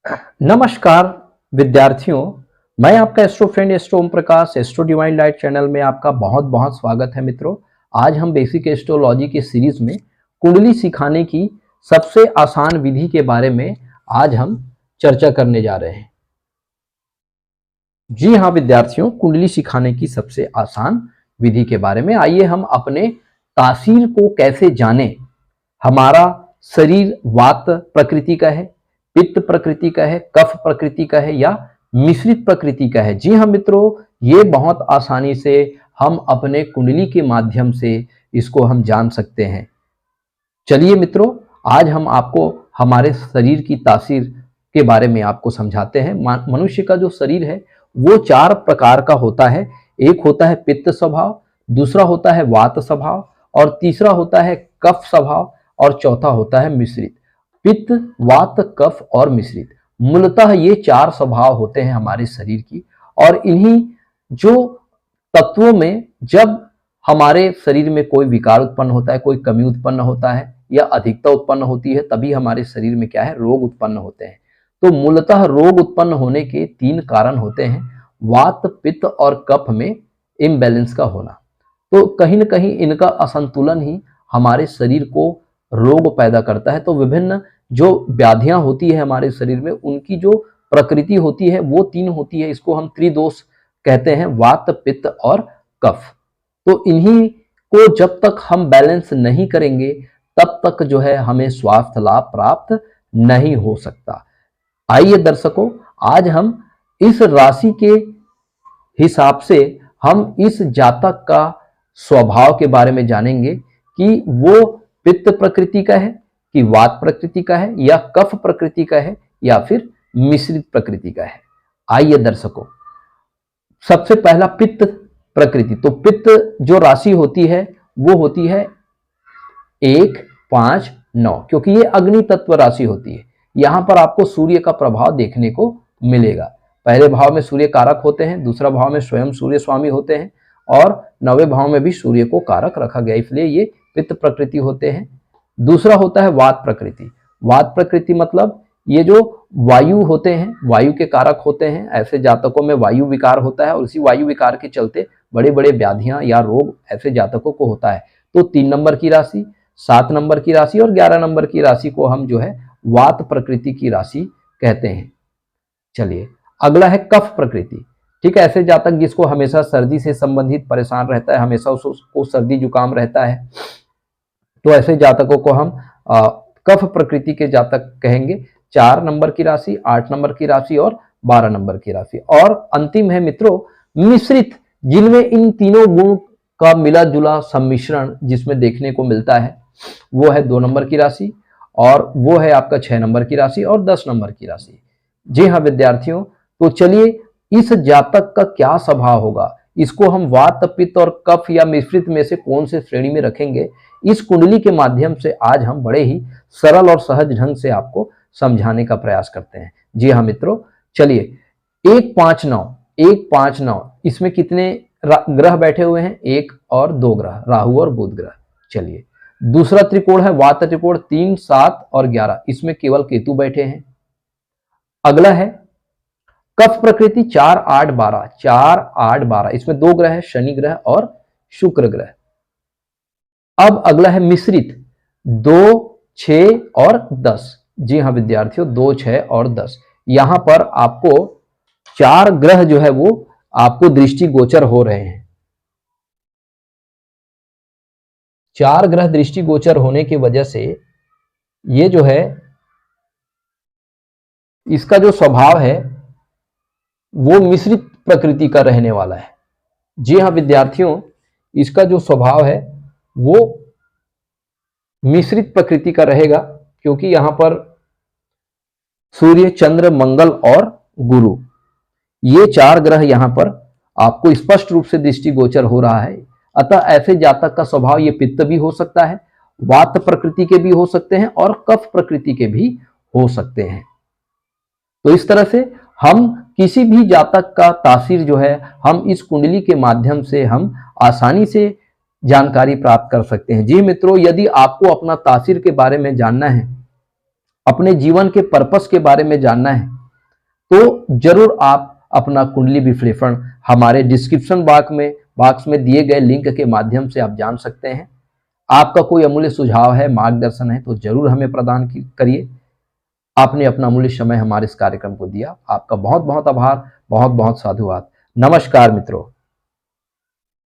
नमस्कार विद्यार्थियों, मैं आपका astro friend astro Om Prakash astro divine light channel में आपका बहुत बहुत स्वागत है। मित्रों, आज हम बेसिक एस्ट्रोलॉजी के सीरीज में कुंडली सिखाने की सबसे आसान विधि के बारे में आज हम चर्चा करने जा रहे हैं। जी हाँ विद्यार्थियों, कुंडली सिखाने की सबसे आसान विधि के बारे में आइए हम अपने तासीर को कैसे जानें। हमारा शरीर वात प्रकृति का है, पित्त प्रकृति का है, कफ प्रकृति का है या मिश्रित प्रकृति का है। जी हाँ मित्रों, ये बहुत आसानी से हम अपने कुंडली के माध्यम से इसको हम जान सकते हैं। चलिए मित्रों, आज हम आपको हमारे शरीर की तासीर के बारे में आपको समझाते हैं। मनुष्य का जो शरीर है वो 4 प्रकार का होता है। एक होता है पित्त स्वभाव, दूसरा होता है वात स्वभाव और तीसरा होता है कफ स्वभाव और चौथा होता है मिश्रित। पित्त, वात, कफ और मिश्रित, मूलतः ये 4 स्वभाव होते हैं हमारे शरीर की। और इन्हीं जो तत्वों में जब हमारे शरीर में कोई विकार उत्पन्न होता है, कोई कमी उत्पन्न होता है या अधिकता उत्पन्न होती है, तभी हमारे शरीर में क्या है, रोग उत्पन्न होते हैं। तो मूलतः रोग उत्पन्न होने के 3 कारण होते हैं, वात, पित्त और कफ में इम्बैलेंस का होना। तो कहीं न कहीं इनका असंतुलन ही हमारे शरीर को रोग पैदा करता है। तो विभिन्न जो व्याधियां होती है हमारे शरीर में, उनकी जो प्रकृति होती है वो 3 होती है। इसको हम त्रिदोष कहते हैं, वात, पित्त और कफ। तो इन्हीं को जब तक हम बैलेंस नहीं करेंगे तब तक जो है हमें स्वास्थ्य लाभ प्राप्त नहीं हो सकता। आइए दर्शकों, आज हम इस राशि के हिसाब से हम इस जातक का स्वभाव के बारे में जानेंगे कि वो पित्त प्रकृति का है कि वात प्रकृति का है या कफ प्रकृति का है या फिर मिश्रित प्रकृति का है। आइए दर्शकों, सबसे पहला पित्त प्रकृति। तो पित्त जो राशि होती है वो होती है 1, 5, 9, क्योंकि ये अग्नि तत्व राशि होती है। यहां पर आपको सूर्य का प्रभाव देखने को मिलेगा। पहले भाव में सूर्य कारक होते हैं, दूसरा भाव में स्वयं सूर्य स्वामी होते हैं और 9वें भाव में भी सूर्य को कारक रखा गया, इसलिए ये पित्त प्रकृति होते हैं। दूसरा होता है वात प्रकृति। वात प्रकृति मतलब ये जो वायु होते हैं, वायु के कारक होते हैं। ऐसे जातकों में वायु विकार होता है और इसी वायु विकार के चलते बड़े बड़े व्याधियां या रोग ऐसे जातकों को होता है। तो 3 नंबर की राशि, 7 नंबर की राशि और 11 नंबर की राशि को हम जो है वात प्रकृति की राशि कहते हैं। चलिए, अगला है कफ प्रकृति। ठीक है, ऐसे जातक जिसको हमेशा सर्दी से संबंधित परेशान रहता है, हमेशा उसको सर्दी जुकाम रहता है, तो ऐसे जातकों को हम कफ प्रकृति के जातक कहेंगे। 4 नंबर की राशि, 8 नंबर की राशि और 12 नंबर की राशि। और अंतिम है मित्रों मिश्रित, जिनमें इन तीनों गुण का मिला जुला सम्मिश्रण जिसमें देखने को मिलता है, वो है 2 नंबर की राशि और वो है आपका 6 नंबर की राशि और 10 नंबर की राशि। जी हाँ विद्यार्थियों, तो चलिए इस जातक का क्या स्वभाव होगा, इसको हम वात, पित्त और कफ या मिश्रित में से कौन से श्रेणी में रखेंगे, इस कुंडली के माध्यम से आज हम बड़े ही सरल और सहज ढंग से आपको समझाने का प्रयास करते हैं। जी हाँ मित्रों, चलिए 1, 5, 9, 1, 5, 9, इसमें कितने ग्रह बैठे हुए हैं, 1 और 2 ग्रह, राहु और बुध ग्रह। चलिए, दूसरा त्रिकोण है वात त्रिकोण, 3, 7 और 11, इसमें केवल केतु बैठे हैं। अगला है कफ प्रकृति, 4, 8, 12, 4, 8, 12, इसमें 2 ग्रह है, शनि ग्रह और शुक्र ग्रह। अब अगला है मिश्रित, 2, 6 और 10। जी हाँ विद्यार्थियों, 2, 6 और 10, यहां पर आपको 4 ग्रह जो है वो आपको दृष्टि गोचर हो रहे हैं। 4 ग्रह दृष्टि गोचर होने की वजह से ये जो है इसका जो स्वभाव है वो मिश्रित प्रकृति का रहने वाला है। जी हाँ विद्यार्थियों, इसका जो स्वभाव है वो मिश्रित प्रकृति का रहेगा, क्योंकि यहां पर सूर्य, चंद्र, मंगल और गुरु, ये 4 ग्रह यहां पर आपको स्पष्ट रूप से दृष्टि गोचर हो रहा है। अतः ऐसे जातक का स्वभाव ये पित्त भी हो सकता है, वात प्रकृति के भी हो सकते हैं और कफ प्रकृति के भी हो सकते हैं। तो इस तरह से हम किसी भी जातक का तासीर जो है हम इस कुंडली के माध्यम से हम आसानी से जानकारी प्राप्त कर सकते हैं। जी मित्रों, यदि आपको अपना तासीर के बारे में जानना है, अपने जीवन के पर्पस के बारे में जानना है, तो जरूर आप अपना कुंडली विश्लेषण हमारे डिस्क्रिप्शन बॉक्स में दिए गए लिंक के माध्यम से आप जान सकते हैं। आपका कोई अमूल्य सुझाव है, मार्गदर्शन है तो जरूर हमें प्रदान करिए। आपने अपना अमूल्य समय हमारे इस कार्यक्रम को दिया, आपका बहुत बहुत आभार, बहुत बहुत साधुवाद। नमस्कार मित्रों।